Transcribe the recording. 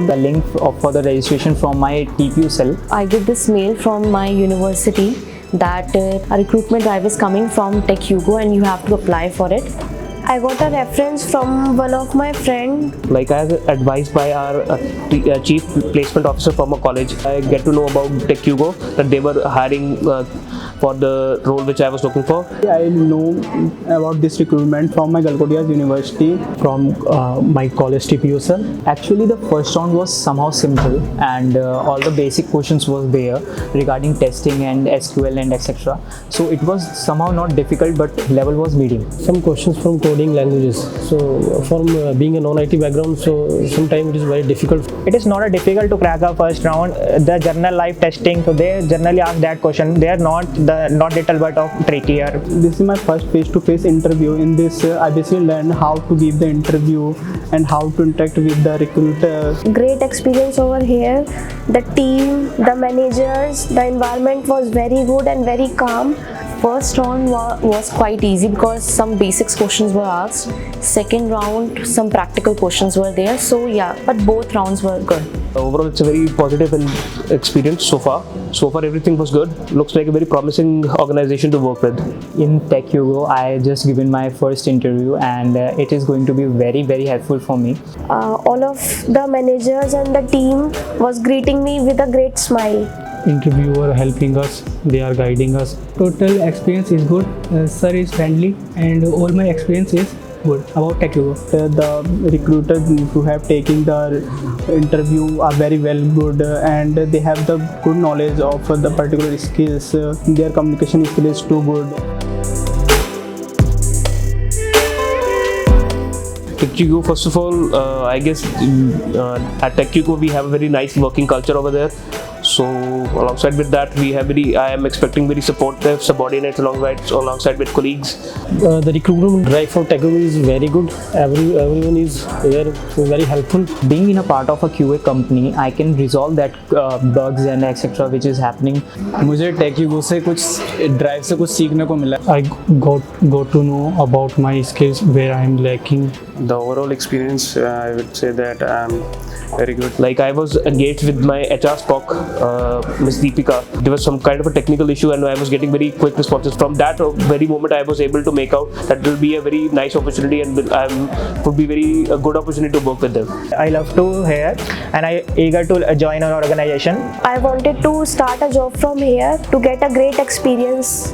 got the link for the registration from my TPU cell. I get this mail from my university that a recruitment drive is coming from Tech Hugo and you have to apply for it. I got a reference from one of my friend. Like I was advised by our chief placement officer from a college. I get to know about Tech Hugo that they were hiring for the role which I was looking for. I know about this recruitment from my Galkodia's university. From my college TPU cell. Actually, the first round was somehow simple and all the basic questions was there regarding testing and SQL and etc. So it was somehow not difficult, but level was medium. Some questions from coding languages. So from being a non-IT background, so sometimes it is very difficult. It is not difficult to crack a first round. The journal live testing, so they generally ask that question. They are not little bit of trickier. This is my first face-to-face interview. In this, I basically learned how to give the interview and how to interact with the recruiter. Great experience over here. The team, the managers, the environment was very good and very calm. First round was quite easy because some basics questions were asked. Second round, some practical questions were there. So yeah, but both rounds were good. Overall, it's a very positive experience so far. So far, everything was good. Looks like a very promising organization to work with. In Tech Hugo, I just given my first interview and it is going to be very helpful for me. All of the managers and the team was greeting me with a great smile. Interviewer helping us, they are guiding us. Total experience is good. Sir is friendly and all my experience is good about Tech Hugo. The recruiters who have taken the interview are very well good and they have the good knowledge of the particular skills. Their communication skill is too good. Tech Hugo, first of all, I guess at Tech Hugo we have a very nice working culture over there. So alongside with that, I am expecting very supportive subordinates alongside with colleagues. The recruitment drive for Tech Hugo is very good. Everyone is here, very helpful. Being in a part of a QA company, I can resolve that bugs and etc. which is happening. मुझे Tech Hugo से कुछ drive से कुछ सीखने को मिला. I got to know about my skills where I am lacking. The overall experience, I would say that very good. Like I was engaged with my HR spock, Miss Deepika. There was some kind of a technical issue and I was getting very quick responses. From that very moment, I was able to make out that it will be a very nice opportunity and would be a good opportunity to work with them. I love to hear and I eager to join our organization. I wanted to start a job from here to get a great experience.